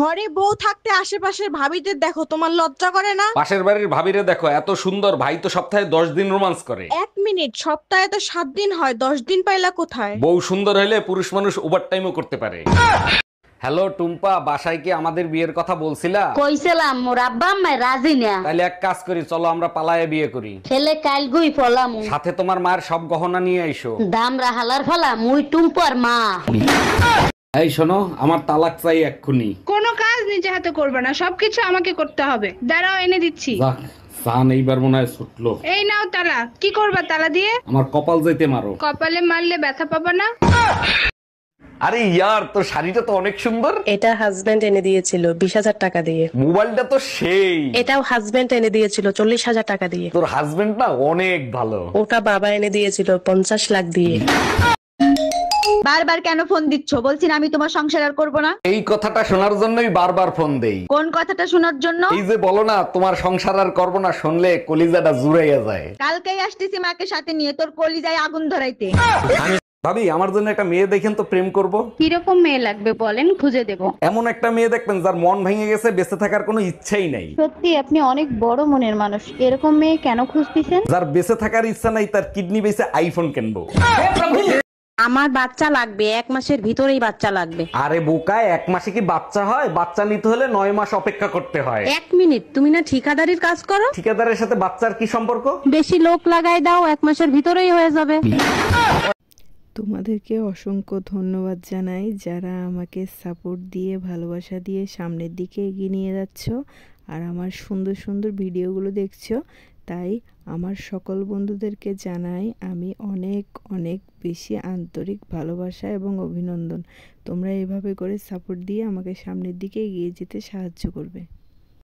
ঘরে বউ থাকতে আশেপাশের ভাবিদের দেখো, তোমার লজ্জা করে না? পাশের বাড়ির ভাবিরে দেখো, এত সুন্দর, ভাই তো সপ্তাহে 10 দিন রোমান্স করে। 1 মিনিট, সপ্তাহে তো 7 দিন হয়, 10 দিন পাইলা কোথায়? বউ সুন্দর হলে পুরুষ মানুষ ওভার টাইমও করতে পারে। হ্যালো টুম্পা, বাসায় কি আমাদের বিয়ের কথা বলছিলা? কইছিলাম মোর আব্বা আম্মা রাজি না। তাইলে এক কাজ করি, চলো আমরা পালায়ে বিয়ে করি। ছেলে কাল গুই ফলাম সাথে তোমার মায়ের সব গহনা নিয়ে আইসো। দাম রাহালার ফলা মুই টুম্পর মা। এই শোনো, আমার তালাক চাই এক্ষুনি। কোনো কাজ নিজে হাতে করবে না, সবকিছু আমাকে করতে হবে। দাঁড়াও, এনে দিচ্ছি। যাক, সান এইবার মনে হয় ছুটলো। এই নাও তালা। কি করবা তালা দিয়ে? আমার কপাল যাইতে মারো। কপালে মারলে ব্যথা পাবা না। আরে ইয়ার, তোর শাড়িটা তো অনেক সুন্দর। এটা হাজবেন্ড এনে দিয়েছিল 20,000 টাকা দিয়ে। মোবাইলটা তো সেই। এটাও হাজবেন্ড এনে দিয়েছিল 40,000 টাকা দিয়ে। তোর হাজবেন্ড না অনেক ভালো। ওটা বাবা এনে দিয়েছিল 50 লাখ দিয়ে। বারবার কেন ফোন দিচ্ছ? বলছি না আমি তোমার সংসার আর করবো না। এই কথাটা শোনার জন্যই বারবার ফোন দেই। কোন কথাটা শোনার জন্য? এই যে বলো না তোমার সংসার আর করবো না, শুনলে কলিজাটা জুড়াইয়া যায়। কালকেই আসতেছি মাকে সাথে নিয়ে, তোর কলিজায় আগুন ধরাইতে। ভাবি, আমার জন্য একটা মেয়ে দেখেন তো, প্রেম করব। কিরকম মেয়ে লাগবে বলেন, খুঁজে দেব। এমন একটা মেয়ে দেখবেন যার মন ভেঙে গেছে, বেঁচে থাকার কোনো ইচ্ছাই নাই। সত্যি আপনি অনেক বড় মনের মানুষ। এরকম মেয়ে কেন খুঁজতেছেন? যার বেঁচে থাকার ইচ্ছা নাই, তার কিডনি বেঁচে আইফোন কিনবো। আমার বাচ্চা লাগবে, 1 মাসের ভিতরেই বাচ্চা লাগবে। আরে বোকায়, 1 মাসে কি বাচ্চা হয়? বাচ্চা নিতে হলে 9 মাস অপেক্ষা করতে হয়। 1 মিনিট, তুমি না ঠিকাদারির কাজ করো? ঠিকাদারের সাথে বাচ্চার কি সম্পর্ক? বেশি লোক লাগাই দাও, 1 মাসের ভিতরেই হয়ে যাবে। তোমাদেরকে অসংখ্য ধন্যবাদ জানাই যারা আমাকে সাপোর্ট দিয়ে ভালোবাসা দিয়ে সামনের দিকে এগিয়ে নিয়ে যাচ্ছ আর আমার সুন্দর সুন্দর ভিডিওগুলো দেখছো। তাই আমার সকল বন্ধুদেরকে জানাই আমি অনেক অনেক বেশি আন্তরিক ভালোবাসা এবং অভিনন্দন। তোমরা এভাবে করে সাপোর্ট দিয়ে আমাকে সামনের দিকে এগিয়ে যেতে সাহায্য করবে।